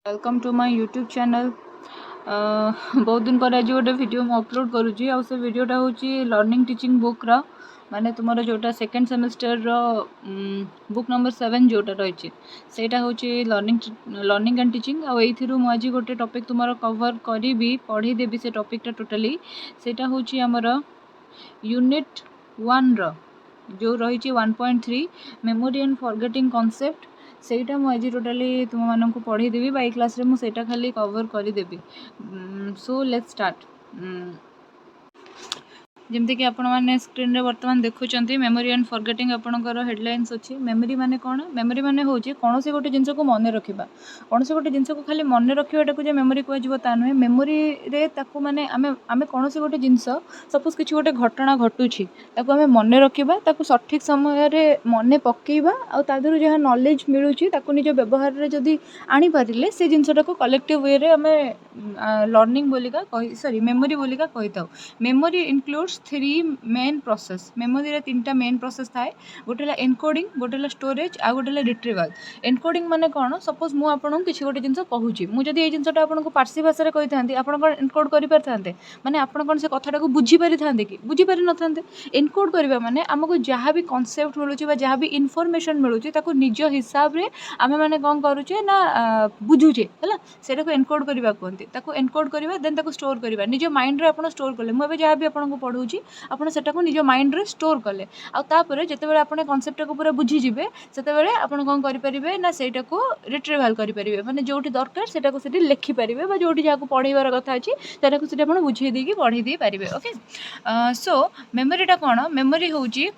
Welcome to my YouTube channel. बहुत दिन पर आज गोटे वीडियो मैं अपलोड करुँची आ से वीडियोटा हूँ लर्निंग टीचिंग बुक्र माने तुमर जोटा सेकेंड सेमेस्टर बुक नंबर 7 जोटा रही सेटा हूँ लर्निंग एंड टीचिंग आज गोटे टॉपिक तुम कवर करी पढ़ीदेवी से टॉपिकटा टोटाली सेटा हूँ आमर यूनिट 1 जो रही 1.3 मेमोरी एंड फॉरगेटिंग कॉन्सेप्ट सेटा मुझे टोटाली तुम मानक पढ़ईदेवी बाई क्लास रे मुझे खाली कवर करदेवी। So let's start. जमती कि आपण मैंने स्क्रीन रे वर्तमान देखुं मेमोरी एंड फॉरगेटिंग आपणकर हेडलाइंस अच्छी। मेमोरी माने कौन? मेमोरी माने हूँ कौन से गोटे जिनस को मन रखा कौन से गोटे जिनस को खाली मन रखाटा जो मेमोरी कह नुहे मेमोरी रे ताकू माने आमे कौन से गोटे जिनस सपोज किसी गोटे घटना घटुची ताकू आमे मन रखा ताकू सठिक समय रे मन पकेबा आ तादर जहाँ नॉलेज मिलूची ताकू निज व्यवहार रे जदी आनी पारिले से जिनसटा को कलेक्टिव वे रे आमे लर्निंग बोलिका सॉरी मेमोरी बोलिका कहिताऊ। Memory includes 3 main process. Memory रे 3टा मेन प्रोसेस थाए। गोटेला एनकोडिंग, गोटेला स्टोरेज आ गोटेला रिट्रीवल। एनकोडिंग माने कोन? सपोज मु आपन किछि गोटे जिंस कहूची मु जदी ए जिंसटा आपन को पारसी भाषा रे कहिथांती आपन कोन एनकोड करि परथांते माने आपन कोन से कथाटा को बुझी परिथांते कि बुझी पारि नथांते। एनकोड करबा माने हमको जहाँ भी कॉन्सेप्ट मिलुची बा जहाँ भी इनफॉरमेशन मिलुची ताको निज हिसाब रे आमे माने कोन करूचे ना बुझुचे हला सेटा को एनकोड करबा कहंती। ताको एनकोड करबा देन ताको स्टोर करबा निज माइंड रे आपन स्टोर करले। मु एबे जहाँ भी आपन को पढौची आपन सेटा को निज माइंड रे स्टोर कले आ तापर जते बेले आपन कांसेप्ट को पूरा बुझी जिवे सेते बेले आपन कोन करि परिबे ना सेटा को रिट्रीवल करि परिबे माने जोठी दरकार सेटा को सेठी लिखि परिबे बा जोठी जाको पढैबार कथा अछि सेटा को सेठी आपन बुझी देकी पढी दे परिबे। ओके सो मेमोरीटा कोन? मेमोरी होउची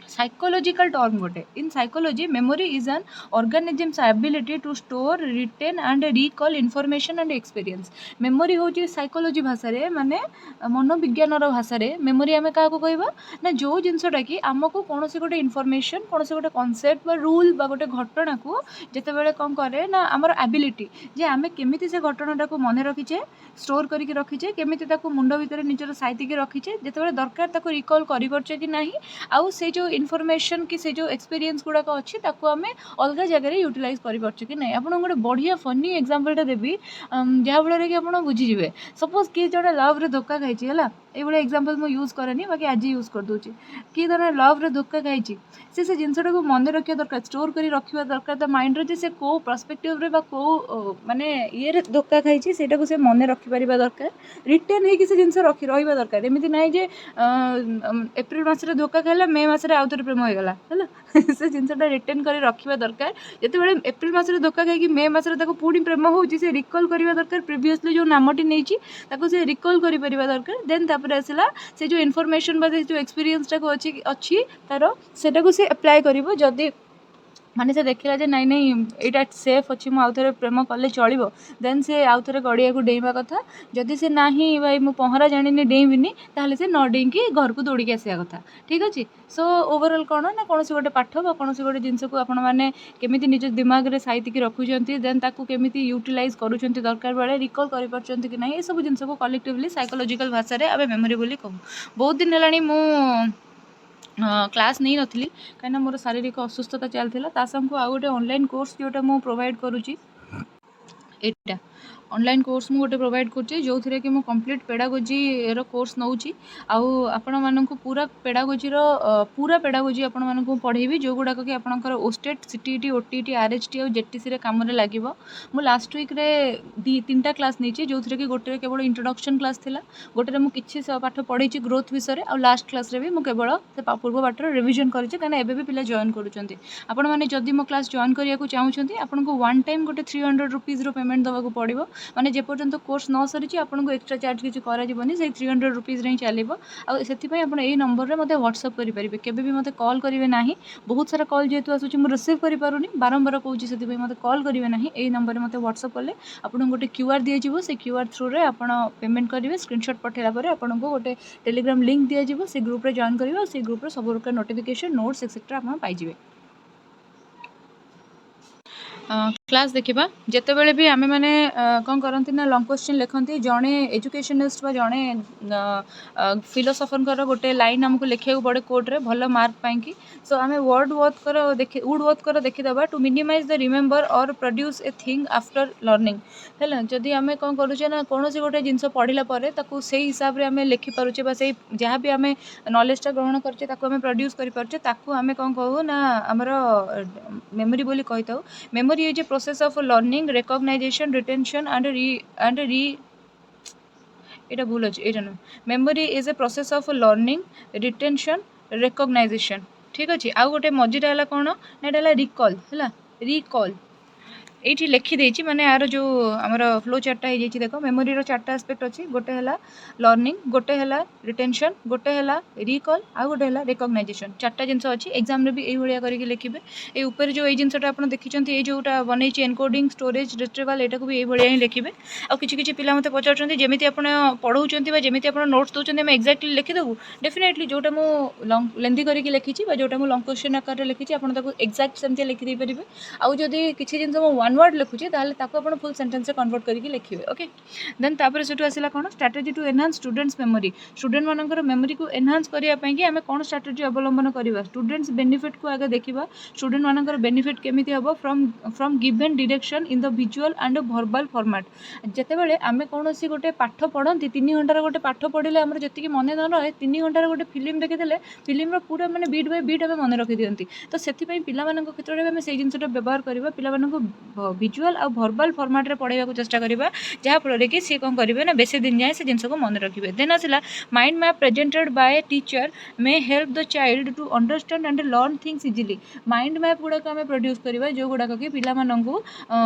साइकोलॉजिकल टर्म गोटे। In psychology memory is an organism's ability to store retain and recall information and experience. Memory होची साइकोलॉजी भाषा रे माने मनोविज्ञान भाषा रे मेमोरी आमे का कहबा ना जो जिनसटा कि आमको कौन से गोटे इनफॉरमेशन कौन से गोटे कॉन्सेप्ट बा रूल बा गोटे घटना को जते बेले कोन करे ना हमर एबिलिटी जे आमे केमिति से घटनाटा को मन रखिचे स्टोर करके रखिचे केमिति ताको मुंड भीतर निजर साइति के रखिचे जते बेले दरकार ताको रिकॉल करि परचे कि नाही आउ से जो इनफॉरमेशन कि से जो एक्सपीरियंस गुड़ाक अच्छी ताको आमे अलग जगह यूटिलाइज कर पारछु कि नहीं। आपन गोटे बढ़िया फनी एग्जांपलटा देबी जहाँ फल कि आप बुझीजे। सपोज किए जड़े लव रे धोखा खाई है ये एग्जांपल मु यूज करेनी बाकी आज यूज कर दूची कि जड़े लव रे धोखा खाई से जिनसटा को मन रखा दरकार स्टोर कर रखा दरकार ता माइंड रे से को पर्सपेक्टिव रे बा को माने ये रे धोखा खाई सेटा को से मन रखि परिबा दरकार रिटेन है कि से जिनस रखि रहिबा दरकार। एमिति नाही जे एप्रिल मास रे धोखा खाइला मे मास रे आउथरे प्रेम होगला है से जिनसटा रिटेन कर रखा दरकार जिते बड़े एप्रिल मास रे धोखा खाई मे मास रे ताको पुणी प्रेम होउची से रिकॉल करबा दरकार प्रीवियसली जो नामटी नेची ताको से रिकॉल करि परिबा दरकार। देन तापर आसला से जो इनफॉरमेशन बा जो एक्सपीरियंस टा को अछि तारो सेटा को से अप्लाई करिवो जदी माने से देखला जे नाई नाई एटा सेफ अच्छी मु आउथरे प्रेम कले चलिबो देन से आउथरे गड़िया को डेइबा कथा जदि से नाही भाई मु पहरा जानिनी डेइबिनी ताहले से न डेइकी घर को दौड़ी के आसिया कथा। ठीक अछि। सो ओवरऑल कोन ना कोन से गोटे पाठ बा कोन से गोटे जिंस को आपण माने केमिति निज दिमाग रे साइति की रखुचंती देन ताकू केमिति यूटिलाइज करूचंती दरकार बेले रिकॉल करि परचंती कि नाही ए सब जिंस को कलेक्टिवली साइकोलॉजिकल भाषा रे आबे मेमोरी बोली कहू। बहुत दिन हेलानी मु क्लास नहीं नथली कहीं मोर शारीरिक असुस्थता चलता तासम को आउ गोटे ऑनलाइन कोर्स जोटा मु प्रोवाइड करुची एटा ऑनलाइन कोर्स मु गोटे प्रोवाइड करछी जो थरे कि मु कंप्लीट पेडागोजी रो कोर्स नउची आउ आपण माननकु पूरा पेडागोजी रो पूरा पेडागोजी आपण माननकु पढेबी जो गुडा कि आपनकर ओस्टेट सीटीटी ओटीटी आरएचटी और जेटीसी रे काम रे लागिवो। मु लास्ट वीक रे 3टा क्लास नेची जो थरे कि गोटे केवल इंट्रोडक्शन क्लास थिला गोटे रे मु किछि पाठ पढैची ग्रोथ विषय रे आ लास्ट क्लास रे भी मु केवल से पूर्व पाठ रे रिवीजन करछि कने एबे भी पिला जॉइन करूचंती। आपण माने जदी मो क्लास जॉइन करिया को चाहुचंती आपण को वन टाइम गोटे 300 रुपीस रो पेमेंट दवा को पड़िबो माने जे पर्यंत कोर्स न सरी आपको एक्स्ट्रा चार्ज किसी कराଯିबनी से 300 रुपीस रे चलिबो आ सेथिपई आपण एई नंबर रे मते व्हाट्सएप करि परिबे केबे भी मते कॉल करिवे नाही। बहुत सारा कॉल जेतु आसुची मु रिसीव करि पारुनी बारंबार कहूची सेथिपई मते कॉल करिवे नाही एई नंबर रे मते व्हाट्सएप करले आपण गोटे क्यूआर दिया जिवो से क्यूआर थ्रू रे आपण पेमेंट करिवे स्क्रीनशॉट पठेला परे आपण को गोटे टेलीग्राम लिंक दिया जिवो से ग्रुप रे जॉइन करिवे से ग्रुप रे सब प्रकार नोटिफिकेशन नोट्स एक्सेट्रा आपण पाइ जिवे। क्लास देखा जितेबाला भी आम मैंने कौन करती ना लंग क्वेश्चन लिखती जड़े एजुकेशनिस्ट जड़े फिलोसफर गोटे लाइन आमको लिखा पड़े कोर्टे भल मार्क पाई सो आम वर्ड वर्थ कर देखीदे टू मिनिमाइज द रिमेम्बर और produce a thing after learning है जदि आम कौन करुचे ना कौन गोटे जिन पढ़ला से हिसाब से आम लिखिपारे से जहाँ भी आम नॉलेजटा ग्रहण करचे आम प्रोड्यूस करें आम कौन कहू ना आमर मेमोरी बोली कही था memory is a process of learning recognition retention and re এটা ভুল আছে এটা না memory is a process of learning retention recognition ঠিক আছে ଆଉ ଗୋଟେ ମଝିଟା ହେଲା କ'ଣ ନା ଏଟା ହେଲା recall ये लिखिदे माने यार जो आमर फ्लो चार्टा हो देख मेमोरी चार्टा आस्पेक्ट अच्छी गोटे है लर्निंग गोटे है रिटेंशन गोटे है रिकॉल आउ गोटे है रिकग्नाइजेशन चार्टा जिन अच्छी एग्जाम रे भी यही करके लिखे ये ऊपर जो ये जिनटा आप देखिं ये जोटा बनई एनकोडिंग स्टोरेज रिट्रीवल यहाँ भी यही ही लिखे आ कि पिला मत पचार जमी आप पढ़ाऊँ जमी आप नोट्स दौरान एक्जाक्टली लिखिदेबू डेफिनेटली जोटा मुझे लेंदी करके लिखी जोटा मुझे लंग क्वेश्चन आकार लिखी आप एक्जाक्ट सेमती लिखिदे पारे आउ जदि किसी जिन वन वर्ड लिखुची ताकि फुल सेंटेंस से कन्वर्ट करके लिखे ओके देन तापर से आसला कौन strategy to enhance students memory student मानकर मेमोरी को एनहांस करने आम कौन स्ट्राटेजी अवलंबन करवा स्टूडेंट्स बेनिफिट को आगे देखा स्टूडेंट मानकर बेनिफिट केमी हम from given direction in the visual and verbal format जितेबाला आम कौन सी गोटे पाठ पढ़ती 3 घंटार गोटे पाठ पढ़ले आम जी मन न रहे 3 घंटार गोटे फिल्म देखीदे फिल्म पूरा मैंने बीट बाय बीट आम मन रखी दिखती तो से पिला क्षेत्र में से जिनटा व्यवहार करवा पिला विजुअल आ वर्बल फॉर्मेट रे पढ़ाई को चेष्टा करवा जहाँफल कि सी कौन करेंगे ना बेसी दिन जाए से जिन को मन रखिए देन आसला mind map presented by teacher may help the child to understand and learn things easily mind map गुड़ाक आम प्रोड्यूस करवा जो गुड़ाक कि पिला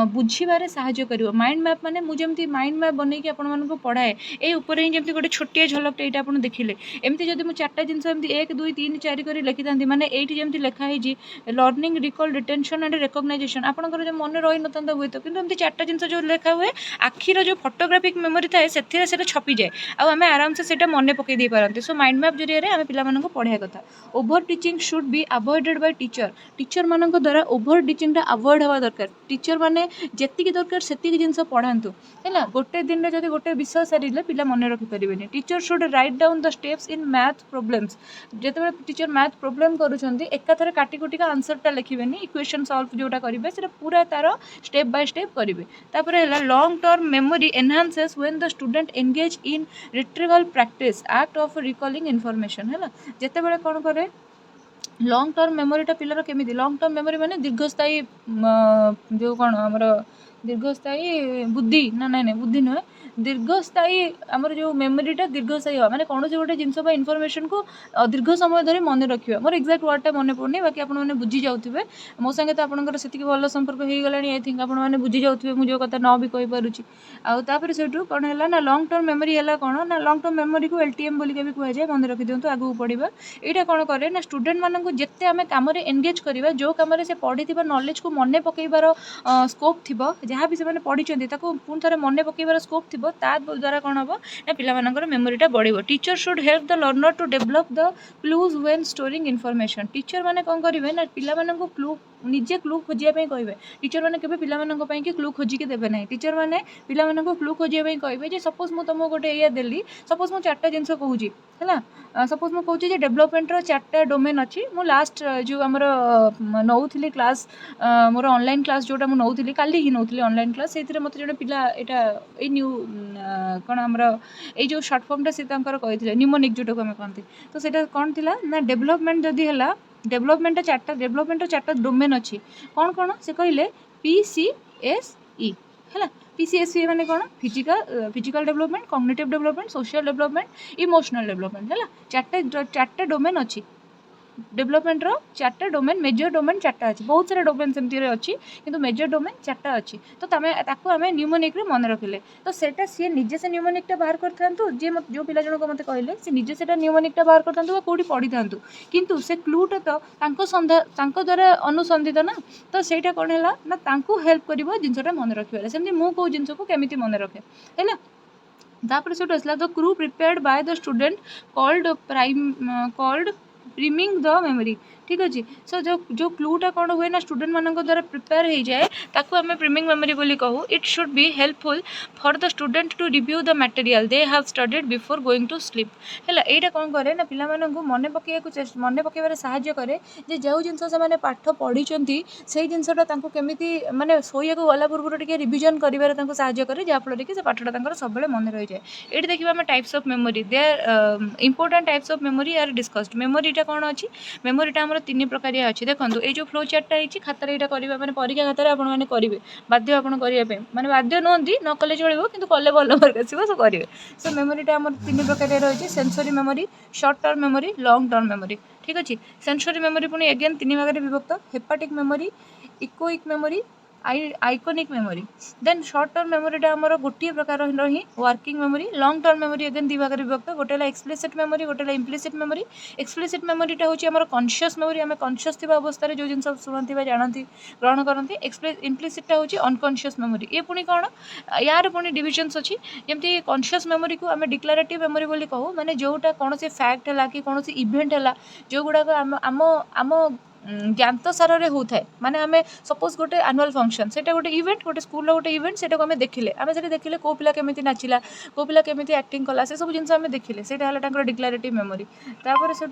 बुझे साहाय्य कर माइंड मैप माने मुझे माइंड मैप बन आपको पढ़ाए ये ऊपर ही जमी गोटे छोटिया झलकटा ये आप देखिले एमती जब मुझे 4टा जिन 1 2 3 4 कर लिखी था मैंने ये जमी लिखाई learning recall retention and recognisation आपंकर जो मन रही न हुए तो किंतु एमती 4टा जिन जो लिखा हुए आखिर जो फोटोग्राफिक मेमोरी थाए से छपी जाए आम आराम से मन पकई दे पारते सो माइंड मैप जरिए आम पिला पढ़ाया कथा over teaching should be avoided by teacher मान द्वारा ओभर टीचिंगटा अवॉइड हवा दरकार टीचर माने जेतिकी दरकार सेतिकी जिनस पढ़ातु है गोटे दिन में जब गोटे विषय सारे पिला मन रखिपारे teacher should write down the steps in math problems जिते टीचर मैथ प्रोब्लेम करुँच एकाथरे काटिकुटी का आंसरटा लिखे इक्वेशन सॉल्व जोटा करेंगे से पूरा तार स्टेप बाय स्टेप करेंगे तापर है long term memory enhances when the student engage in retrieval practice act of recalling information है जिते बड़े कौन करे लॉन्ग टर्म मेमोरीटा पिलार केमी लॉन्ग टर्म मेमोरी माने दीर्घस्थायी जो कौन आमर दीर्घस्थायी बुद्धि ना ना बुद्धि नुहे दीर्घस्थायी आमर जो मेमोरीटा दीर्घस्थायी हो माने कौन गोटे जिनस इनफॉरमेशन को दीर्घ समय धरी मन रखिए मोर एक्जाक्ट वर्डटा मन पड़नी बाकी आपने बुझी जाऊे मो संगे तो आपंकर से भल संपर्क हो गला आई थिंक आपने बुझी जाऊे मुझे कथा न भी कहीपरुची आउे से कौन है ना लॉन्ग टर्म मेमोरी है कौन ना लॉन्ग टर्म मेमोरी को LTM बोलिक भी कहुए मन रखी दिंतु आगू पढ़ा यहाँ कौन करे ना स्टूडेंट मानक जिते आम कम एंगेज करवा जो कम से पढ़ी नॉलेज को मन पकईबार स्कोप थी जहाँ भी से पढ़ी पुणी थे मन पकईबार स्कोप थी द्वारा कौन हम ना पिला मेमोरीटा बढ़ teacher should help the learner to develop the clues when storing information teacher मैंने कौन करेंगे ना पिला क्लू निजे क्लू खोजापी कहे टीचर मैंने केवे पिलामानंक कि क्लू खोजिकी देवे ना टीचर मैंने पिलामानंक क्लू खोजापी कहे सपोज मुझे तुमको गोटे या देली सपोज मुझे 4टा जिन कहूँ है सपोज मुझे कहूँ डेभलपमेंट 4टा डोमेन अच्छी मु लास्ट जो आमर नौली क्लास मोर ऑनलाइन क्लास जोटा मुझे नौली काली ही नौली ऑनलाइन क्लास से मत जो पिला यहाँ न्यू कौन आमर ये शॉर्ट फॉर्मटा से कही न्यूमोनिक जोटा आम कहते तो सेटा कौन थी ना डेभलपमेंट जदि है डेभलपमेंट 4टा डोमेन अच्छी कौन कौन से कहले PCSE है PCSE माने कौन physical development cognitive development social development emotional development है 4टा डोमेन अच्छी डेभलपमेंट 4टा डोमेन मेजर डोमेन 4टा अच्छी बहुत सारा डोमेन सेमती अच्छी किंतु मेजर डोमेन 4टा अच्छी तो आम न्यूमोनिक मन रखिले तो सेटा सी निजे से न्यूमोनिकटा बाहर करथांतु जे जो पिला जनक मते कहले से निजे सेटा न्यूमोनिकटा बाहर करथांतु कोठी पढ़ी थांतु किंतु से क्लूटा तो तांको द्वारा अनुसंधित ना तो सेटा कोन हैला ना तांको हेल्प करिवो जिंसटा मन रखिबा सेमती मु को जिंस को केमिति मन रखे हैला तापर से आसला the crew prepared by the student called priming the memory ठीक अच्छे। सो जो जो क्लूटा कौन हुए ना स्टूडेंट मान द्वारा प्रिपेयर हो जाए ताकू आम प्रीमिंग मेमोरी बोली कहू। It should be helpful for the student to review the material they have studied before going to sleep है। यहाँ कौन करे ना पिला मन पकड़ मन पकड़ साहाय्य करे जे जो जिन से पाठ पढ़ी से जिनसा केमी माने शोया गला पूर्व टे रिविजन कर साहाय्य करे जहाँफल कि पाठटा सब मन रही जाए। ये देखिए आम types of memory they are important types of memory are discussed. मेमोरीटा कौन अच्छी मेमोरीटा आम तीन प्रकार अच्छी देखो ये जो फ्लो चार्टा है खातार यहाँ करेंगे मैंने परीक्षा खातार आपने करेंगे बाध्य आप मैंने बाध्य नुहति न कले चलो कि कले भल मार्क आसो सो करेंगे। सो मेमोरीटा आम तीन प्रकार रही sensory memory short term memory long term memory ठीक अच्छे। सेंसरी मेमोरी पुणी अगेन तीन भाग में विभक्त haptic memory echoic memory iconic memory then short term मेमोरीटा आमर गोटे प्रकार रही working memory long term memory again दी भाग में विभक्त गोटे एक्सप्लिसिट मेमोरी गोटे इम्प्लिसिट मेमोरी। एक्सप्लिसिट मेमोरीटा हूँ आम कॉन्शियस मेमोरी आम कॉन्शियस थी अवस्था जो जिन शुणुवा जानती ग्रहण करती। इम्प्लिसिटा हूँ अनकॉन्शियस मेमोरी ये पुणी कौन यार पुणी डिविजन्स अच्छी जमी कॉन्शियस मेमोरी को आम डिक्लारेटिव मेमोरी बोली कहू माने जोटा कौन से फैक्ट है कि कौन इवेंट है जो गुड़ाक आम आम ज्ञात सारे होता है माने आम सपोज गोटे एनुअल फंक्शन से गोटे इवेंट गोटे स्कूल गोटे इवेंट से आम देखिले आम से देखिले कौ पिला केमी नाचिला कौ पिला केमी एक्टिंग कला से सब जिन देखिले से डिक्लारेटिव मेमोरी। तापर से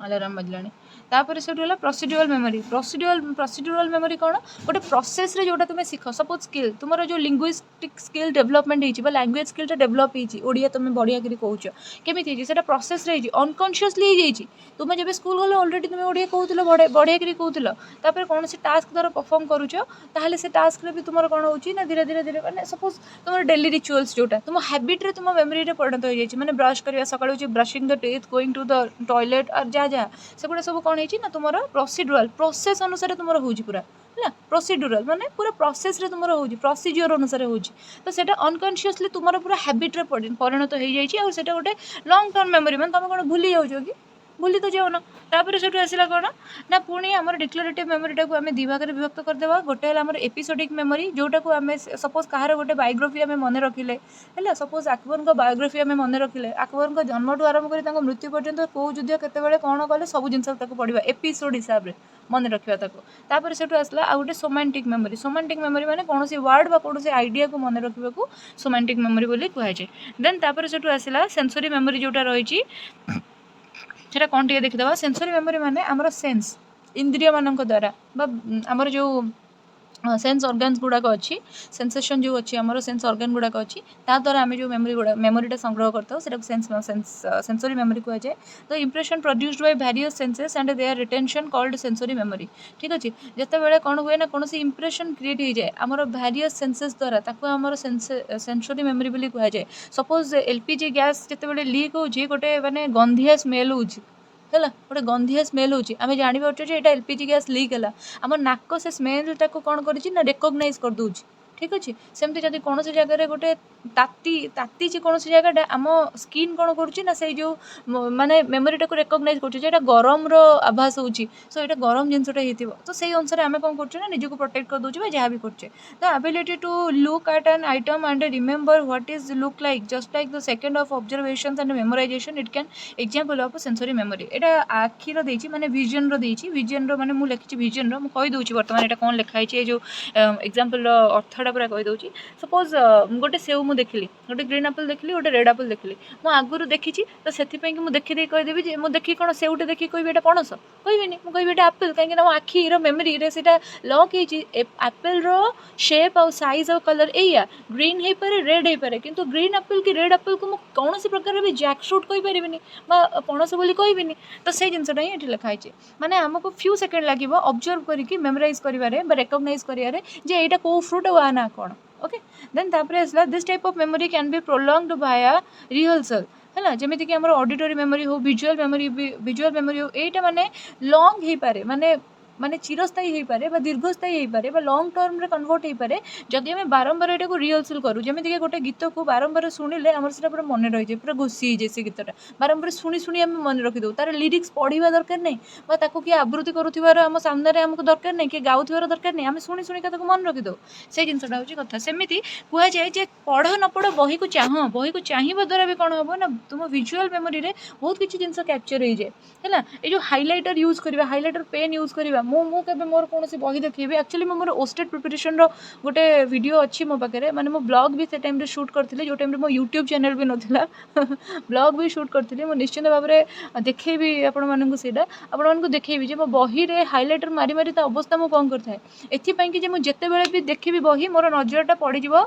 अलार्म बजलानी तापर से प्रोसीड्यूरल मेमोरी प्रोसीड्यूरल मेमोरी कौन गोटे प्रोसेस रे जोटा तुम शिख सपोज स्किल तुम जो लिंग्विस्टिक स्किल डेवलपमेंट हो लैंग्वेज स्किलटा डेवलप होड़िया तुम बढ़िया कर कौच केमी से प्रोसेस अनकॉन्शियसली तुम जब स्कूल गल अलरेडी तुम ओडिया कहूल बढ़िया कर कहूल कौन से टास्क द्वारा परफॉर्म करुच ताहले से टास्क भी तुम कौन हो धीरे धीरे धीरे मैंने सपोज तुम डेली रिचुअल्स जोटा तुम हैबिट रे तुम मेमोरी परिणत हो जाए मैंने ब्रश करवा सकाळू brushing the teeth going to the toilet और जहाँ जहाँ से सब कौन है ना तुम प्रोसीड्यूरल प्रोसेस अनुसार तुम हो पूरा है प्रोसीड्यूरल माने पूरा प्रोसेस रे तुम हो प्रोसीजर अनुसार हो तो सेटा अनकॉन्शियसली तुम पूरा हैबिट रे परिणत हो जाए और गोटे लॉन्ग टर्म मेमोरी माने तुम कौन भूली जाओ कि भूली तो जाओ ना। तापर से आसला कौन ना पुणी आम डिक्लारेटिव मेमोरीटा को आम दी भाग में विभक्त करदेवा गोटे आम एपिसोडिक मेमोरी जोटा को आम सपोज कहार गोटे बायोग्राफी आम मन रखिले है सपोज अकबर बायोग्राफी आम मन रखिले अकबर जन्म ठू आरंभ कर मृत्यु पर्यंत कौ युद्ध केते कौन कले सब जिन पढ़ा एपिसोड हिसाब से मन रखा तापर से आसला आ गोटे सोमांटिक मेमोरी माने कौन वर्ड बा कौन आइडिया को मन रखा सोमांटिक मेमोरी बोली कहुए। देन तापर से आसला सेंसरी मेमोरी जोटा रही सेटा कौन टे देखीदे सेंसरी मेमोरी माने आमर सेंस इंद्रिय मान द्वारा आमर जो सेंस ऑर्गन्स गुड़ाक अच्छी सेंसेशन जो अच्छी आमर सेंस ऑर्गन गुड़ाक अच्छी द्वारा आम जो मेमोरीटा संग्रह करता सेंसरी मेमोरी कहुए। तो impression produced by various senses and their retention called sensory memory ठीक अच्छे। जिते बड़े कौन हुए ना कौन इंप्रेशन क्रिएट हो जाए आमर वेरियस सेंसेस द्वारा ताको आमर सेंसरी मेमोरी बोली कहुए। सपोज एलपीजी गैस जिते लीक हो गोटे माने गंधिया स्मेल हो है गोटे गंधिया स्मेल होची आम जापारे ये एलपीजी गैस लीक है आम नाक से स्मेलटा को कौन कर रेकग्नाइज कर दूँ ठीक अच्छे। सेमती जब कौन जगह गोटे ताती कौन जगह आम स्किन कौन कर माने मेमोरीटा को रेकग्नाइज कर गरम आभास होची सो ये गरम जिनसटा हो तो से अनुसार आम कौन कर निजक प्रोटेक्ट कर दूचे जहाँ भी कर तो ability to look at an item and remember what is look like just like the second of observations and memorization it can example of sensory memory. एटा आखिर देछि माने विजन रो माने मु लिखिछि विजन रो मु कहि दोछि वर्तमान एटा कोन लिखा है जो एग्जांपल रो अर्थटा पूरा कहि दोछि। सपोज गोटे सेव मु देखिली गोटे ग्रीन एप्पल देखिली गोटे रेड एप्पल देखिली मु आगुरु देखिछि तो सेथिपई कि मु देखि दे कहि देबी जे मु देखि कोन सेउटे देखि कहबी एटा पणस कहबिनी मु कहबी एटा एप्पल काहे कि ना आखि रो मेमोरी रे सेटा लॉक हेछि एप्पल रो शेप और साइज और कलर एया ग्रीन हे पारे रेड हे पारे किंतु ग्रीन एप्पल की रेड एप्पल को मु कौन सी प्रकार भी जैक फ्रूट कहि परिबिनी बा पणस बोली कहबिनी तो से जिनसटा ही एठी लिखा है माने हमको फ्यू सेकंड लागिवो ऑब्जर्व करिकि मेमोराइज करिवारे बा रिकॉग्नाइज करिवारे जे एटा को फ्रूट वा ना कोन ओके। देन तापर आसला this type of memory can be prolonged by rehearsal है जमीती कि ऑडिटरी मेमोरी हो विजुअल मेमोरी हो एटा माने लॉन्ग ही पारे माने माने चिरस्थायी हो पारे दीर्घस्थायी हो पारे लंग टर्म रे कन्वर्ट हो पारे जदि आम बारंबार यहाँ को रिहर्सल करूँ जमीक गोटे गीत को बारंबार शुणिले आम से पूरा मन रही है पूरा घोषी जाए से गीतटा बारंबार शुणी शुणी आम मन रखिदे तार लिरिक्स पढ़ा दरकार नहीं किए आवृत्ति करुवार आम सामने आमको दरकार नहीं किए गाँव दरकार नहीं आम शुणी शुणी मन रखिदे से जिनसा हूँ कथा सेमती कहुए जे पढ़ न पढ़ बही को चाहिए द्वारा भी कौन हम ना तुम विजुअल मेमोरी रे बहुत किसी जिन कैप्चर हो जाए है ये जो हाइलाइटर यूज करवा हाइलाइटर पेन यूज करवा मुझे मोर कौन बही देखी एक्चुअली मोर ओस्टेड प्रिपरेशन गोटे वीडियो अच्छी मो पाखे माने मो ब्लॉग भी से टाइम रे शूट करती जो टाइम मो यूट्यूब चैनल भी नथिला ब्लॉग भी शूट करती मो निश्चित भाव में देखेबी आपण मानकु सेटा आपण मानकु देखेबी जे मो बही रे हाइलाइटर मारी मारी ता अवस्था मो कौन करथाय एथि पई कि जे मो जेते बेले भी देखिबी बही मोर नजरटा पड़ी जीवो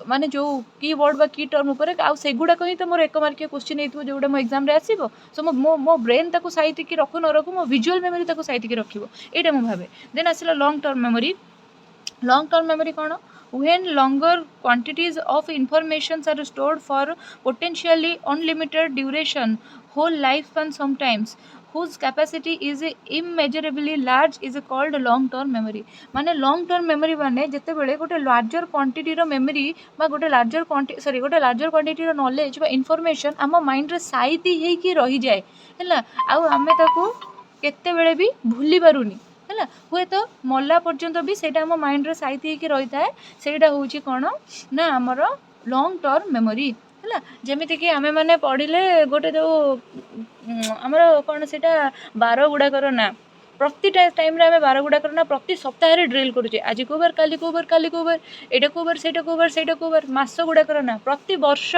माने जो कीवर्ड बा की टर्म ऊपर आउ सेगुड़ा कहीं तो मोर एक मार्किया क्वेश्चन होइथो जोटा मो एग्जाम रे आसीबो सो मो ब्रेन ताको साइति की रखु न रखु मो विजुअल मेमोरी ताको साइति की रखिबो एटा मो भाबे देन आसिला लॉन्ग टर्म मेमोरी कौन when longer quantities of informations are stored for potentially unlimited duration whole lifespan sometimes whose capacity is immeasurably large is called long term memory माने long term memory माने जते बेले गोटे larger quantity रो memory बा गोटे larger quantity गोटे larger quantity रो knowledge बा information आम माइंड रे साइति हेई की रही जाए हैला आउ आमे ताको केते बेले भी भूली पारुनी है हुए तो मरला पर्यंत भी सेटा आम माइंड रे साइति होकर रही है सेटा हूँ कौन ना आमर लॉन्ग टर्म मेमोरी है जमीती कि आमे मैंने पढ़िले गोटे जो आमर कौन से बार गुड़ाकर ना प्रति टाइम रे आमे बार गुड़ाकर ना प्रति सप्ताह ड्रिल करुचे आज को बार काली को बार काली को बार एटा को बार सेटा को बार सेटा को बार मास गुड़ाकर ना प्रति वर्ष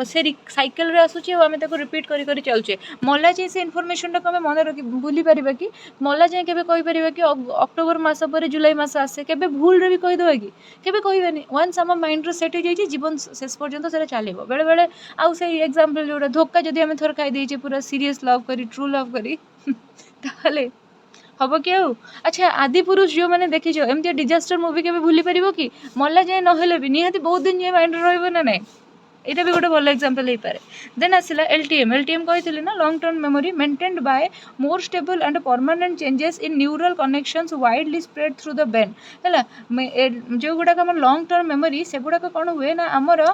से साइकेल रे आसुचे आमे ताको रिपीट करी करी चलुचे मल्ला जाए से इनफॉरमेशन टाको आमे मन रखी भूली परिबा कि मल्ला जाए केबे कहि परिबा कि अक्टोबर मास पर जुलाई मास आसे केबे भूल रे भी कहि देबा कि केबे कहिबानी वन्स आम माइंड रे सेट हो जाई जीवन शेष पर्यंत सेटा चलेबो बेले बेले आउ से एग्जांपल जोडा धोखा जदी आमे थोर खाई देइचे पूरा सीरियस लव करी ट्रू लव करी ताले हम कि अच्छा आदि पुरुष जो मैंने देखी एमती डिजास्टर मूवी के भूली पार कि मल्ला जाए ना भी निहाती बहुत दिन जाए माइंड रहा ना यहाँ भी गोटे भल एग्जांपल हो पारे देन आसला एलटीएम कही ना long term memory maintained by more stable and permanent changes in neural connections widely spread through the brain है जो गुड़ाक लॉन्ग टर्म मेमोरी से गुड़ाक कौन हुए ना आमर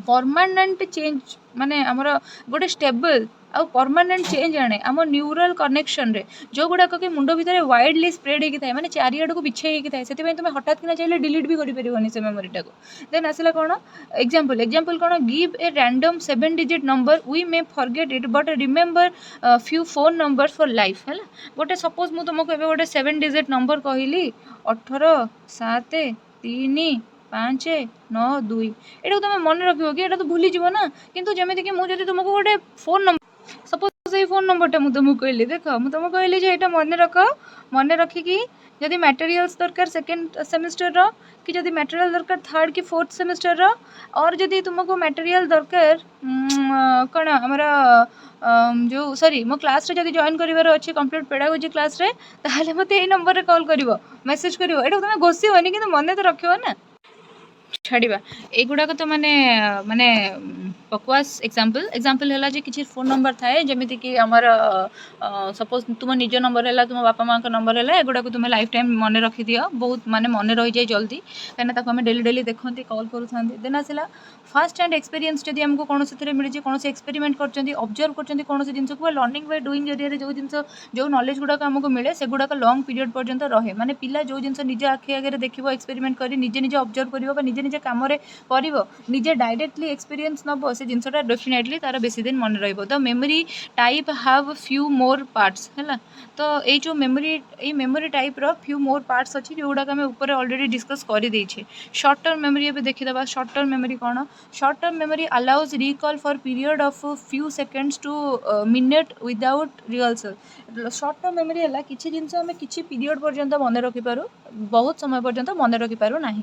परमानेंट चेंज माने आमर गोटे स्टेबल आ परमानेंट चेंज आने आम न्यूरल कनेक्शन रे जो गुड़ाक कि मुंड भितर वाइडली स्प्रेड होता है माने चारिआड को बिछे होता है से तुम हठात कि चाहिए डिलीट भी कर से मेमोरीटा को देन आसला कौन एग्जांपल कौन give a random 7 digit number we may forget it but remember few phone number for life है गोटे सपोज मुझे तुमको गोटे 7 डिजिट नंबर कहली 18 7 3 5 9 2 ये तुम मन रखियो कि ये तो भूली जीव ना किंतु जमीती कि मुझे तुमको गोटे फोन नंबर सपोज ये फोन नंबरटा मुझे तुमको कहली देख मुझे तुमको कहली जे ये मन रखिकी जदि मटेरियल्स दरकार सेकेंड सेमिस्टर रो कि जदि मटेरियल दरकार थर्ड कि फोर्थ सेमिस्टर रो और जदि तुमको मटेरियल दरकार कौन हमारा जो सॉरी मो क्लास रे जदि जॉइन करिवार अछि कंप्लीट पेडागोजी क्लास रे ताहले मते ए नंबर रे कॉल करिवो मेसेज करिवो एटा तुम घोषिबनी कि मन तो रखियो ना छाड़वा एगुड़ाक तो माने माने बकवास एग्जांपल है जे किसी फोन नंबर थाए जमीती कि आमर सपोज तुम निज नंबर है तुम बापा माँ नंबर है एगुड़ाक तुम लाइफ टाइम मन रखी दियो बहुत माने मन रही जाए जल्दी कहीं आम डेली डेली देखते कॉल करूँ देन आसला फास्ट हैंड एक्सपीरियंस जब आमको कौन से मिली कौन से एक्सपेरिमेंट कर ऑब्जर्व कर कौन से जिन को लर्निंग बाय डूइंग जरिए जो जिन जो नॉलेज गुड़ाक आमको मिले से गुड़ाक लंग पीरियड पर्यंत रहे माने पिला जो जिन निज आखि आगे देखो एक्सपेरिमेंट कर निजे निजे ऑब्जर्व कर निजे निजे कम निजे डायरेक्टली एक्सपीरियंस नब से जिनसा डेफिनेटली तार बेसी दिन मन रही the memory type have few more parts है तो ये जो मेमोरी टाइप रो फ्यू मोर पार्ट्स अच्छी जो गुड़ाक आम ऊपर ऑलरेडी डिस्कस कर देछे शॉर्ट टर्म मेमोरी अब देखीदा शॉर्ट टर्म मेमोरी कौन short term memory allows recall for period of few seconds to minute without rehearsal short term memory है किसी जिनस आम कि पीरियड पर्यंत मन रखिपारू बहुत समय पर्यंत मन रखिपारू ना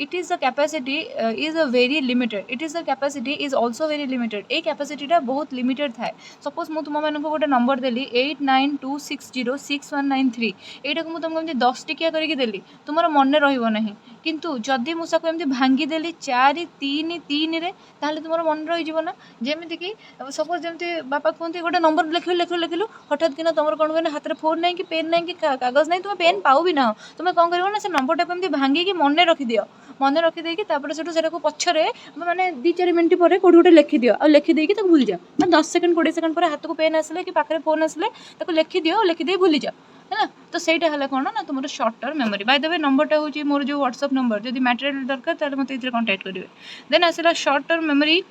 it is the capacity capacity is a very limited, it is the capacity is also very limited. ए कैपेसिटीटा बहुत लिमिटेड थाए। सपोज मुझे तुम मानक गोटे नंबर देली 8926061993, एटा को तुमको 10 टिकिया करके देली तुम मन रही ना, किंतु जदि मुझे एमती भांगीदेली 4 3 3 रे ताहले तुम मन रही ना। जमीक सपोज जमी बापा कहते गोटे नंबर लिखिलु लिखिलु लिखिलु हठात कि तुम कौन कहना हाथ में फोन नहीं कि पेन नहीं कि कागज नहीं, तुम पेन पाऊ भी ना, तुम कौन कर ना से नंबरटा को भांगिकी मन रखिदियो, मन रखिदेकी से पछरे मैंने 2-4 मिनट पर कौट गोटे लिखिदियो आ लिखिदेकी भूल जाओ। 10 सेकंड 20 सेकंड पर हाथ को पेन आसले कि पाखे फोन आसले लिखिदियो, लिखिदे भूली जाओ है ना। तो सहीटा है कौन ना तुम short term memory. By the way नंबरटा हूँ मोर जो व्हाट्सएप नंबर, जब मटेरियल दरकार ताले मते इधर कांटेक्ट करेंगे। देन आसला short term memory.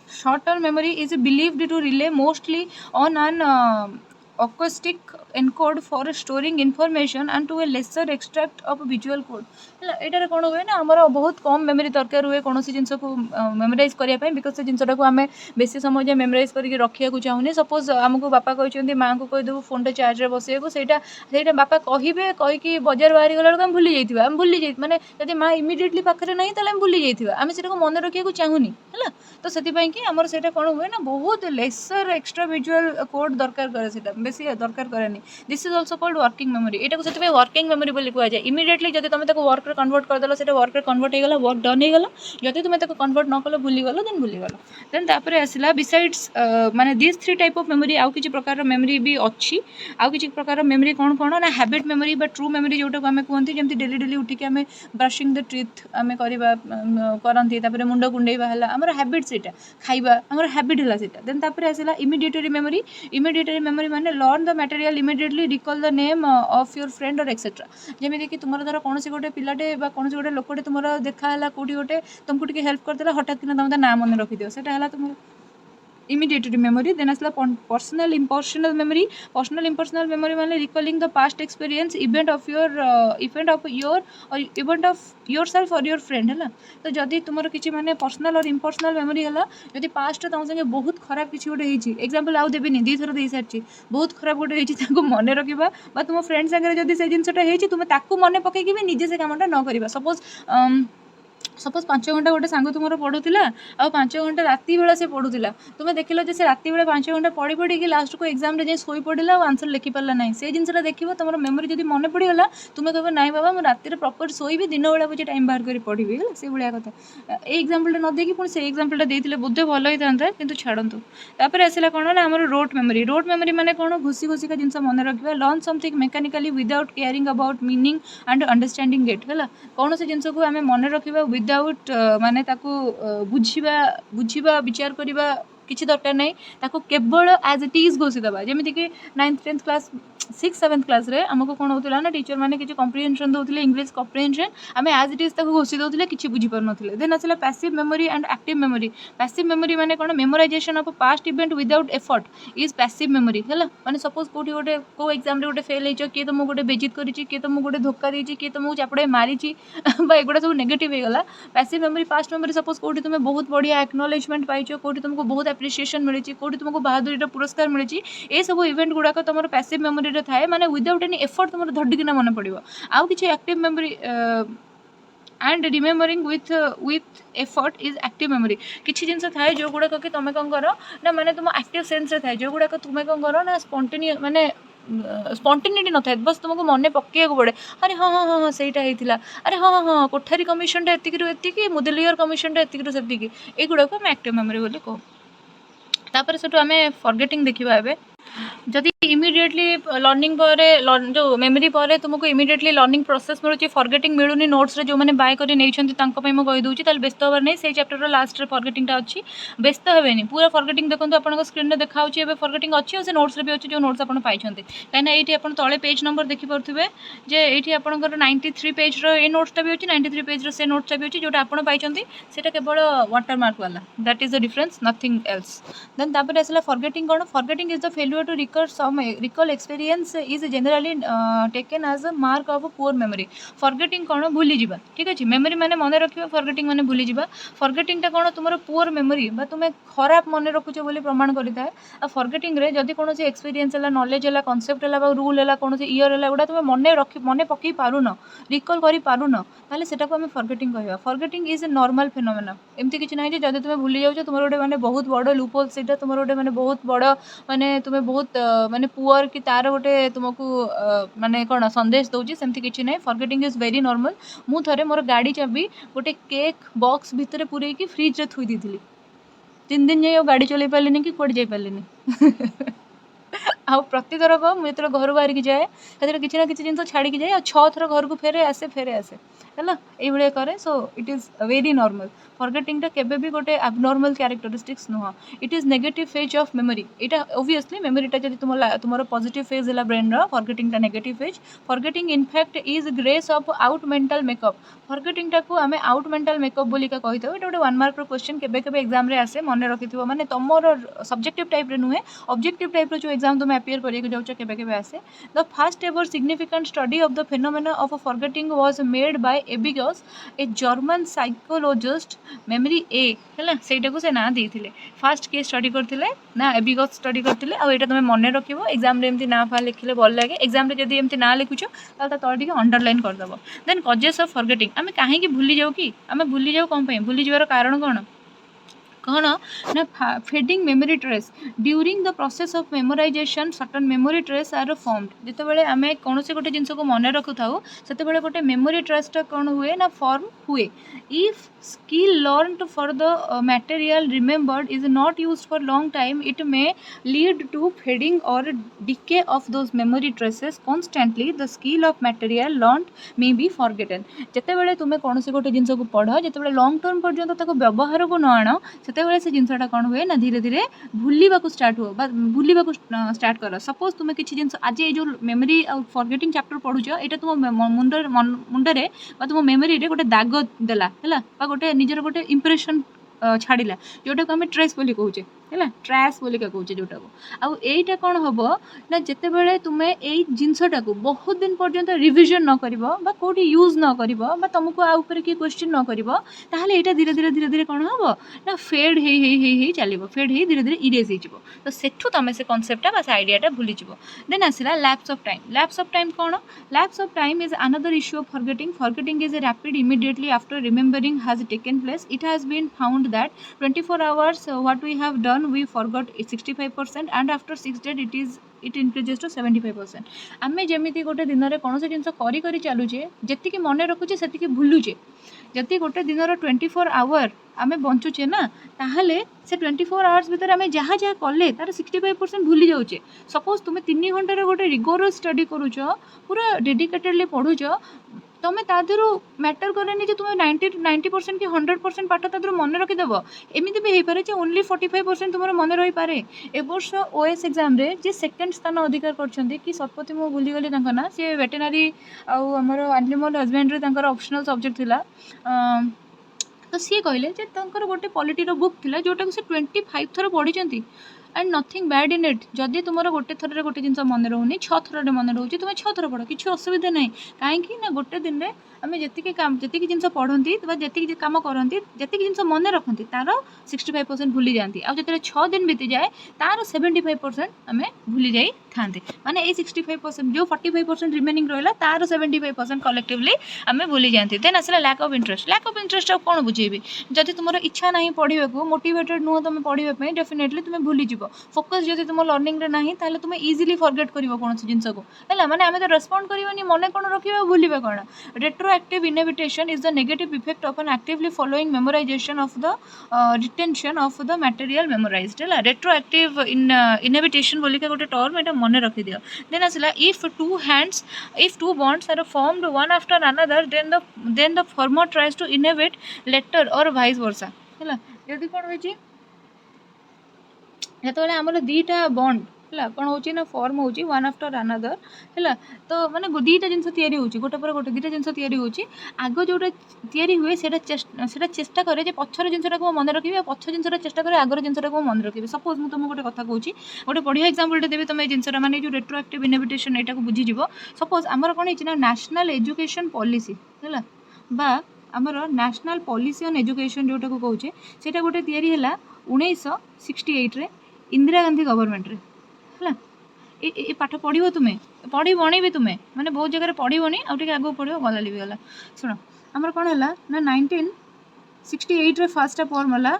Short term memory is believed to rely mostly on an acoustic encode for storing information and to a lesser extract of visual code। एटार कौन हुए ना आमर बहुत कम मेमोरी दरकार हुए कौन जिनस को मेमोराइज करने, बिकज से जिनटा को आम बेसी समय जो मेमोराइज करके रखा चाहूनी। सपोज आमको बापा कहते माँ को कहीदेव फोन चार्ज रे बसैको, से बापा कहे कहीकि बजार बाहरी गला आम भूली जाइए, आम भूली जाइए मैंने जब माँ इमिडिएटली पाखे नहीं तो भूली जाइए, आम से मन रखा चाहूनी है। तो से आमर से कौन हुए ना बहुत लेसर एक्सट्रा विजुअल कोड दरकार करे, से बेसी दरकार कैनि। This is also called working memory. एटा को से वर्किंग मेमोरी बोली कहुए। इमिडिएटली जब तुम वर्क कन्वर्ट करदेल से वर्क कन्वर्ट होगा, वर्क डन होगा। जब तुम कन्वर्ट न कल भूलीगल देन भूलीगल। देन तापर आसला बिसाइड्स माने दिस 3 टाइप ऑफ मेमोरी आउ किछि प्रकार मेमोरी भी अच्छी। आउ किछि प्रकार मेमोरी कौन कौन ना हैबिट मेमोरी बा ट्रू मेमोरी जोटा को आम कहते जमी डेली डेली उठिक आम ब्रशिंग द टीथ आम करती मुंड कुंडेवा है आम हैबिट से खाइबा आम हैबिट है सीटा। देन तापर आसला इमिडिएटरी मेमोरी। इमिडिएटरी मेमोरी माने learn the material immediately recall the name of your friend और एक्सेट्रा। जमी कि तुम धर कौन गोटे पिलाटे कौन गोटे लोकटे तुम देखा कौटी गोटे तुमको टी हेल्प करदेला हठात कि तुम ना मन रखिद से तुम इमिडिएटरी मेमोरी। देन आसला personal impersonal memory. Personal impersonal memory माने recalling the past experience event of your or event of your self or your friend है। तो जदि तुम किसी माने पर्सनल और इम्पर्सनल मेमोरी है जदि पास्ट तुम संगे बहुत खराब किसी गोटे होती एग्जांपल आउ देवी 2 थर दे सारी बहुत खराब गोटे होती मन रखा तुम फ्रेंड सागर जब से जिनटा होती तुम ताकू मन पकईकि भी निजे से कामटा न कर। सपोज 5 घंटा गोटे सांग तुम पढ़ुला आ 5 घंटा राति बेला से पढ़ुला तुम देखिल जे से राति बेला 5 घंटा पढ़ी पढ़ी लास्ट को एग्जाम रे शोई पड़ा और आंसर लिखि पारा ना से जिनसा देखिए तुम मेमोरी जब मन पड़गला तुम कह ना बाबा मुझे राति प्रॉपर शोबी दिन बेला बुझे टाइम बाहर कर पढ़ी है से भाया कथा। ए एग्जाम्पल न देखिए पुणी से एग्जाम्पल देते बोधे भल होता कि छाड़ू। तापर आसला कौन ना आम रोट मेमोरी। रोट मेमोरी माने कौन घुसी घुसी का जिन मन रखा learn something mechanically without caring about meaning and understanding it है। कौन से जिनस को आम मन रखा विदाउट माने ताकू बुझीबा विचार करिबा किसी दरकार नहीं ताको केवल एज इट इज घोषी दबा। जमी कि 9th 10th class 6th 7th class रे हमको कौन होता ना टीचर मैंने किसी कम्प्रिहेंशन दौले इंग्लिश कम्प्रिहेंशन आम एज इट इज घोषी दौले कि बुझीपार ना। देन आसला passive memory and active memory. Passive memory माने कौन memorisation of past event without effort is passive memory है। माने सपोज कौटी गोटे को एग्जाम रे गोटे फेल हो किए तुमको गोटे बेजित करी किए तुमको गोटे धोखा देती किए तुमको चापड़े मारी एगुड़ा सब नेगेटिव होगा। Passive memory past memory suppose कौटी तुम बहुत बढ़िया एक्नॉलेजमेंट पाइछ कौटी तुमको बहुत एप्रिसिएशन मिली कौटी तुमको बहादुरी पुरस्कार मिली ये सब इवेंट गुड़ाक तुम पैसिव मेमोरी रे थाए माने विदाउट एनी एफर्ट तुम धड़िकिना मन पड़ो। आउ किसी active memory and remembering with effort is active memory. किसी जिन थाए जो गुड़ाक कि तुम कौन कर ना माने तुम एक्टिव सेंस रे थाए जो गुड़ाक तुम कौन कर ना स्पॉन्टेनियस माने स्पॉन्टेनिटी न था बस तुमको मन पकड़ पड़े अरे हाँ हाँ हाँ हाँ सहीटा होता अरे हाँ हाँ हाँ कोठारी कमिशनटा एतिक मुदलियर कमिशनटा एतिक से युड़ा को आम एक्टिव मेमोरी बोली कहू। तापर से आम फॉरगेटिंग देखा ए जदि इमिडिएटली लर्निंग पर जो मेमोरी पर तुमको इमिडिएटली लर्निंग प्रोसेस मिलूँ फॉरगेटिंग मिलूनी नोट्स रे जो मैंने बाय कर नहीं कहीदे ताल व्यस्त हबार नहीं से चैप्टर लास्ट रे फॉरगेटिंगटा अच्छी व्यस्त हेनी पूरा फॉरगेटिंग देखो आप स्क्रीन में देखा फॉरगेटिंग अच्छी और नोट्स रे भी अच्छी जो नोट्स आप पाई कहीं ये तले पेज नंबर देखिपे जे ये आपंकर 93 पेज रे नोट्सटा भी अच्छी 93 पेज से नोट्सटा भी अच्छी जोटा आप पाई से केवल वाटरमार्क वाला that is the difference nothing else. Then तापर आसला फॉरगेटिंग कौन forgetting is the failure to recall some recall experience is generally taken as a mark of poor memory forgetting कौन भूली जावा ठीक अच्छे मेमोरी माने मन रखिबा फॉरगेटिंग माने भूली जावा फॉरगेटिंग टा कौन तुम पुअर मेमोरी बा तुम खराब मन रखुच बोली प्रमाण करिଥାଏ आ फॉरगेटिंग रे जदी कौन एक्सपीरियंस है नॉलेज है कॉन्सेप्ट है रूल है कौन इयर है गुड़ा तुम मन पकई पारुन रिकॉल करि पारुन ताले सेटा को हम फॉरगेटिंग कहबा forgetting is a normal phenomena एमती किछ नाही जे जदी तुम भूली जाउछ तुम गोटे माने बहुत बड़ लूपहोल सेटा तुम गोटे माने बहुत बड़ माने तुम बहुत माने पुअर कि तार गोटे तुमको माने कौन संदेश दउची सेमती किछ नाही फॉरगेटिंग इज वेरी नॉर्मल मु थरे मोर गाड़ी चाबी गोटे केक बॉक्स भितर पुरे की फ्रिज रे थुई दीथिली 3 दिन जाई गाड़ी चलाई पारलिनी कि कोड जाई पारलिनी आ प्रति थरक मुझे घर बाहर की जाए से किसी ना किसी जिन छाड़ी जाए 6 थर घर को फेरे आसे है ये कै so it is very normal forgetting टा केबे भी गोटे एबनॉर्मल कैरेक्टरिस्टिक्स नुह it is negative phase of memory इटा ऑब्वियसली मेमोरीटा जब तुम पॉजिटिव फेज है ब्रेन फॉरगेटिंग टा negative phase forgetting in fact is grace of our mental makeup forgetting टा को आम आउट मेंटल मेकअप बोली कही था ये गोटे 1 मार्क क्वेश्चन केबे एग्जाम रे आसे मन रखि माने तुम सब्जेक्टिव टाइप रे नुहे ऑब्जेक्टिव टाइप जो एग्जाम तुम अपियर करिए जाउछ केबे आसे the first ever significant study of the phenomena of forgetting was made by Ebbinghaus a German psychologist memory ए है सेटा को से ना देथिले फर्स्ट के स्टडी करथिले ना एबिगस स्टडी करथिले आ एटा तुम मन रखिबो एग्जाम रे एमती ना फा लिखिले भल लागे एग्जाम रे जदी एमती ना लिखुछ ताल तळे टिके अंडरलाइन कर दबो देन कॉजेस ऑफ फॉरगेटिंग आमे काहे की भूली जाऊ कि आमे भूली जाऊ कोन पई भूली जवार कारण कोन कौन ना fading memory trace during the process of memorization certain memory trace are formed जितेबाला आम कौन से गोटे जिनस को मन रखु था से गोटे मेमोरी ट्रेसटा कौन हुए ना फॉर्म हुए if skill learned for the material remembered is not used for long time it may lead to fading or decay of those memory traces constantly the skill of material learned may be forgotten जितेबाला तुम्हें कौन से गोटे जिनस को पढ़ जिते long term पर्यंत व्यवहार को न आण सेतेबेले से जिनसटा कौन हुए ना धीरे धीरे भूलिबाकू स्टार्ट हो भूलिबाकू स्टार्ट कर सपोज तुम किसी जिन आज ये जो मेमोरी आ फॉरगेटिंग चैप्टर पढ़ुच ये तुम मुंडरे तुम मेमोरी रे गोटे दाग देला है गोटे निजर गोटे इंप्रेशन छाड़िला जोटा को आम ट्रेस बोली कहूचे है ट्रैश बोली कहूचे जोटा को आउ एटा कौन हम ना जिते बड़े तुम्हें यही जिनसटा को बहुत दिन पर्यंत रिविजन न कर कौटी यूज न कर तुमको आउपर किए क्वेश्चन न कर यहाँ धीरे धीरे धीरे धीरे कौन हम ना फेड हो चलो फेड हो धीरे धीरे इरेज हो तो सेठू तुम से कनसेप्टा बस आइडियाटा भूली देन आसला लैप्स ऑफ टाइम कौन lapse of time is another issue of forgetting is a rapid immediately after remembering has taken place it has been found that 24 hours what we have done we forgot 65% and after 6 days it increases to 75%. आमे जेमिति गोटे दिन में कौन जिन करी चलुचे जी मन रखुचे से भूलुचे जदि गोटे दिन 24 आवर आमे बंचुचे ना ताहले से 24 आवर्स भितर आमे जहाँ जहाँ कले तार 65% भूली जाऊे सपोज तुम 3 घंटार गोटे रिगोरस स्टडी करुच पूरा डेडिकेटेडली पढ़ुच तुम तादर मैटर करेनि तुम 90% कि 100% पाठ तादर मन रखीदेव एमती भी हो पारे ओनली 45% तुम मन रही पारे ए वर्ष ओएस एग्जाम रे जे सेकेंड स्थान अधिकार करछंती कि शतपथी मु भूली गली ना सी वेटेनारी आमर एनिमल हजबेंड्री ऑप्शनल सब्जेक्ट थिला तो सी कहले गोटे पॉलिटी बुक थिला जोटा से 25 थर पढ़ी and nothing bad in it जदि तुम गोटे थर गोटे जिन मन रोनी 6 थर मन रोचे तुम 6 थर पढ़ किसी असुविधा ना कहीं ना गोटे दिन में आम जी जिन पढ़ती जी कम करती जी जिन मन रखती तार 65% भूली जाती आज जो 6 दिन बीती जाए तार 75% आम भूली जाई था माने 65% जो 45% रिमेनिंग रहा तार 75% कलेक्टिवली आम भूली जाती देन आसला लैक ऑफ इंटरेस्ट कौन बुझेबी जदि तुम इच्छा ना पढ़ा को मोटिवेटेड नुह तुम पढ़ाई डेफिनेटली तुम भूली जीव फोकस जब तुम लर्निंग रे नहीं ताले तुम इजिली फॉरगेट करिवो कौन जिनस को है माने आमे तो रेस्पॉन्ड करिवनी मन कौन रखिबा भूलिबा कौन retroactive inhibition is the negative effect of an actively following memorization of the retention of the material memorized है रेट्रोएक्टिव इनहिबिशन बोली के गोटे टर्म एटा मन रखि दियो देन आसला if two bonds are formed one after another then the former tries to inhibit later और vice versa है यदि कौन होइची जो आमर 2टा बॉन्ड है कौन हो फर्म हो वन आफ्टर अनदर है तो माने दुईटा जिन तैयारी होची गोटे पर गोटे दुईटा जिन तैयारी होची आग जोटा तैयारी हुए सेटा चेष्टा करे पछर जिनटा को मन रखिए पछ जिनटा चेष्टा करे आगर जिनटा को मन रखिए सपोज मुझे तुमको गोटे कथा कहूँ गोटे बढ़िया एग्जांपल देवी तुम जिनसा माने जो रेट्रोएक्टिव इनविटेशन यहाँ बुझीज सपोज आमर कौन है नेशनल एजुकेशन पॉलिसी है बा आमर नेशनल पॉलिसी ऑन एजुकेशन जोटा को कहूँ सेटा गोटे तैयारी है 1968 रे इंदिरा गांधी गवर्नमेंट रे है ये पाठ पढ़ो तुम्हें पढ़नी भी तुम्हें माने बहुत जगह पढ़ोनी आगे आगे पढ़ो गला भी गला शुण आमर कौन है ना 1968 रे फर्स्ट फॉर्म है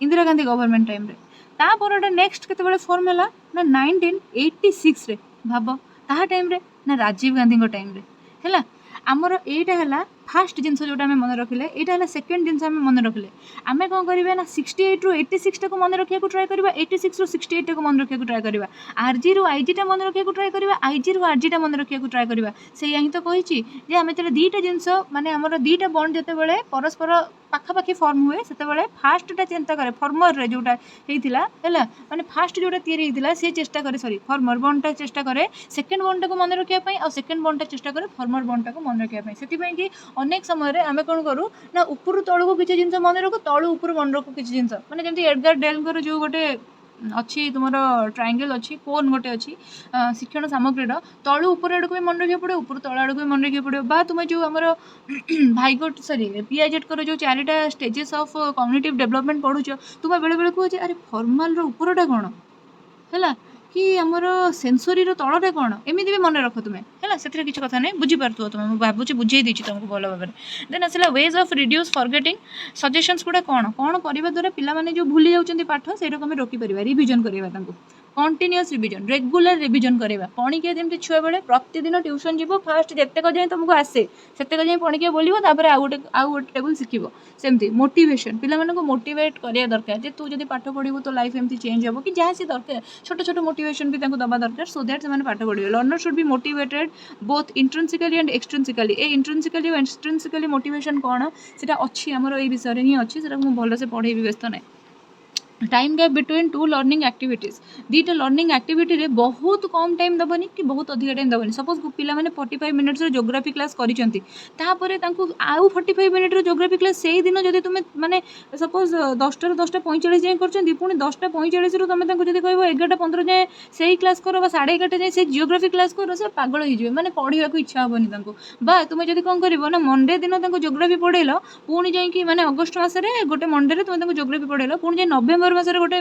इंदिरा गांधी गवर्नमेंट टाइम रे तापर नेक्स्ट केते फॉर्म है ना 1986 रे भाव ता टाइम रे ना राजीव गांधी टाइम रे है आमर एटा है फास्ट जिनस जोटा आम मन रखिले यहाँ है सेकेंड जिनस आम मन रखिले आम कौन करें ना 68 रू 86 टा को मन रखा ट्राए करवा 86 रू 68 टा को मन रखा ट्राए करवा आरजी रू आईजी टा मन रखा ट्राए करवा आईजी रू आरजी टा मन रखा ट्राए करवा से ही तो कही आम जो दुईटा जिनस माने आमर दुईटा बॉन्ड जिते परस्पर पाखापाखि फर्म हुए से फास्टा चिंता करे फर्मर रे जोटा होता है माने फास्ट जोटा तैयारी होता सी चेष्टा करे सॉरी फर्मर बॉन्डटा चेष्टा करे सेकेंड बॉन्डटा को मन रखापी और सेकेंड बॉन्डटा चेष्टा करे फर्मर बॉन्डटा को मन रखापी से कि अनेक समय आम कौन करूँ ना उपरू तलू किसी जिन मन रखु तलू उपर मन रखु किसी जिन मैंने जमी एडगार डेलकर जो गोटे अच्छी तुम ट्रायंगल अच्छी कोन गोटे अच्छी शिक्षण सामग्री तलू उपर आड़ को भी मन रखा पड़े ऊपर तल आड़ को भी मन रखा पड़े बा तुम जो आम भाईगोट सॉरी पीआईजेड कर जो चारिटा स्टेजेस ऑफ कम्युनिटी डेवलपमेंट पढ़ुच तुम बेले बेले कह अरे फॉर्माल उपरटा कौन है कि आमर सेंसरी तलटा कौन एमती भी मन रख तुम्हें है से किसी कथा नहीं बुझीपार तुम्हें भावुँ बुझे दी तुमको भल भाव में देन आसला ways of reduce forgetting suggestions गुड़ा कौन कौन करने द्वारा पिलाने जो भूली जाऊँच पाठ से रोकीपर रिविजन करवा कंटिन्यूअस रिविजन रेगुलर रिविजन करवा पणिकिया जमी छुआ बेले प्रतिदिन ट्यूशन जीव फास्ट जितेक जाए तुमको आसे सेतेक जाए पणिकिया बोलो तापर आउ गोटे टेबल शिखब सेमती मोटिवेशन पिला मोटिवेट करा दरकार जे तू जब पाठ पढ़ू तो लाइफ एमती चेंज हो कि जहाँ सी दरकार छोट छोट मोटिवेशन भी दबा दरकार सो दैट से पाठ पढ़े learner should be motivated both intrinsically and extrinsically ए इंट्रिंसिकली और एक्सट्रिंसिकली मोटिवेशन कौन से अच्छी आमर ये विषय ही अच्छी से भलसे पढ़े व्यस्त ना time gap between two learning activities दुईटा लर्निंग एक्टिविटी रे बहुत कम टाइम दबनी कि बहुत अधिक टाइम दबनी सपोज पिला माने 45 मिनिट्स जोग्राफी क्लास करिसेंती तापरे तांको आउ 45 मिनिट जोग्राफी क्लास से दिन जदि तुम माने सपोज 10 ରୁ 10:45 जाए करछंती पुणी 10:45 ରୁ तुम तांको जदि कहबो 11:15 जाए सेही क्लास करो बा 11:30 जाए से जियोग्राफी क्लास करो से पागल हो जिवे माने पढ़िया को इच्छा होबनी तांको बा तुम जदि कोन करिवो ना मंडे दिन तांको जियोग्राफी पढ़ेलो पुणी जाई कि माने अगस्त मास रे गोटे मंडे रे तुम तांको जियोग्राफी पढ़ेलो पुणी जाई नवेम्बर मासरे गोटे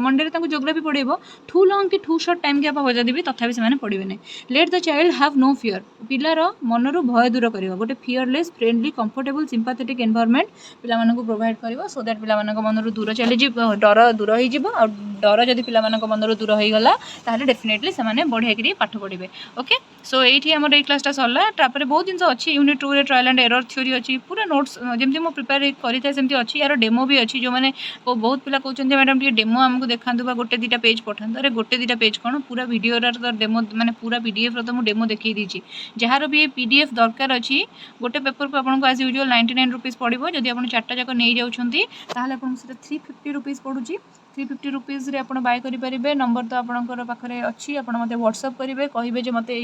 मंडे तांको जियोग्राफी पढ़ेबो टू लॉन्ग कि टू शॉर्ट टाइम गैप बजा देबी तथापि से पढ़े नहीं let the child have no fear पिलार मनरू भय दूर कर गोटे fearless friendly comfortable sympathetic environment पिला प्रोवाइड कर सो दैट पिला मनरू दूर चली डर दूर हो डर जदि पिला मनरू दूर हो गला ताहले डेफिनेटली से बढ़िया कर पाठ पढ़े ओके सो ये आम ये क्लासटा सरला तापर बहुत जिन अच्छी यूनिट 2 रे ट्रायल एंड एरर थ्योरी अच्छी पूरा नोट्स जमी मैं प्रिपेयर करें सेमती अच्छी यार डेमो भी अच्छी जो मैंने बहुत पिला कहते मैडम टी डेमो आमको देखा गोटे 2टा पेज पठाता अरे गोटे 2टा पेज कौन पूरा वीडियो तो डेमो माने पूरा पीडीएफ तो मुझे डेमो देखी दीची जार भी ये पीडीएफ दरकार अच्छी गोटे पेपर को आपको आज यूजुअल 99 रुपीज पड़ो जब आप 4टा जाक नहीं जाऊँगी ताहले आपको 350 रुपीज पड़ुची 350 रुपीज रे आपण बाय करि परिबे नंबर तो आपणकर पाखरे अच्छी आपण मते व्हाट्सएप करिवे कहिबे जे मते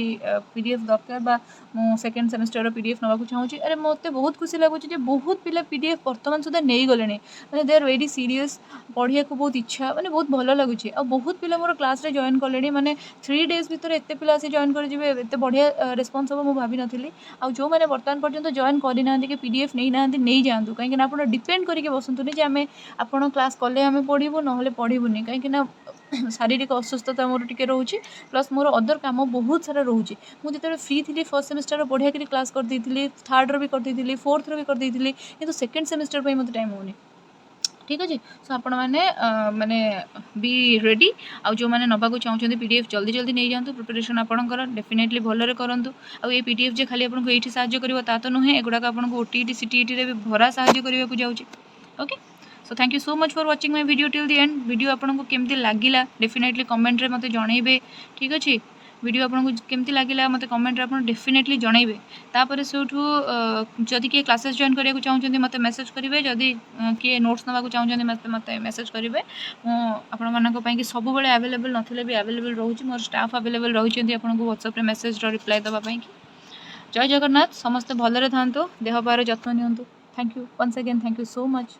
पीडीएफ दरकार बा मो सेकंड सेमेस्टर रो पीडीएफ नबा को चाहूची अरे मते बहुत खुशी लागुची जे बहुत पिला पीडीएफ वर्तमान सुधा नै गलेनी माने दे आर वेरी सीरियस पढ़िया को बहुत इच्छा माने बहुत भलो लागुची आ बहुत पिला मोर क्लास रे जॉइन करलेनी माने 3 डेज भीतर एते पिला से जॉइन कर जिवे एते बढ़िया रिस्पांस हो मो भाबी नथिली आ जो माने वर्तमान पर्यंत जॉइन करि नांदी के पीडीएफ नै नांदी नै जांदु काहे कि आपण डिपेंड करिके बसंतुनी जे हमें आपण क्लास कले हमें पढिबो नहले पढ़िबुनी कहीं शारीरिक असुस्थता मोर टिके रोचे प्लस मोर अदर काम बहुत सारा रोचे मुझे जो फ्री थी फर्स्ट सेमेस्टर बढ़िया कर क्लास कर दी थर्ड भी कर दी फोर्थ भी कर दी कि सेकेंड सेमेस्टर पर मत टाइम होनी ठीक अच्छे सो आपण मैंने माने बी रेडी आउ जो मैंने नवाक चाहते पीडीएफ जल्दी जल्दी नहीं जातु प्रिपरेशन आपंकर डेफिनेटली भलरे करूँ आउ ये पीडीएफ जे खाली आपको ये साहाय्य कर तो नुहे एगुड़ाक आपको ओटीईटी सीटीईटी भी भरा साहाय्य करने को जाऊँगी okay so thank you so much for watching my video till the end video आपको केमती लगिला डेफिनेटली कमेंट रे मते जणाइबे ठीक अच्छे वीडियो आपको केमती लगे मत कमेंट आप डेफिनेटली जनइबे तापर सेठू जदि किए क्लासेस जॉइन करिया चाहते मत मेसेज करेंगे जदि किए नोट्स ना चाहते मत मत मेसेज करेंगे मुझे सब बड़े अवेलेबल नथिले भी अवेलेबल रोचे मोर स्टाफ अवेलेबल रही आपको व्हाट्सएप मेसेज रिप्लाई देवाई जय जगन्नाथ समस्ते भलरे था देह पार जत्न नियंतु thank you once again thank you so much.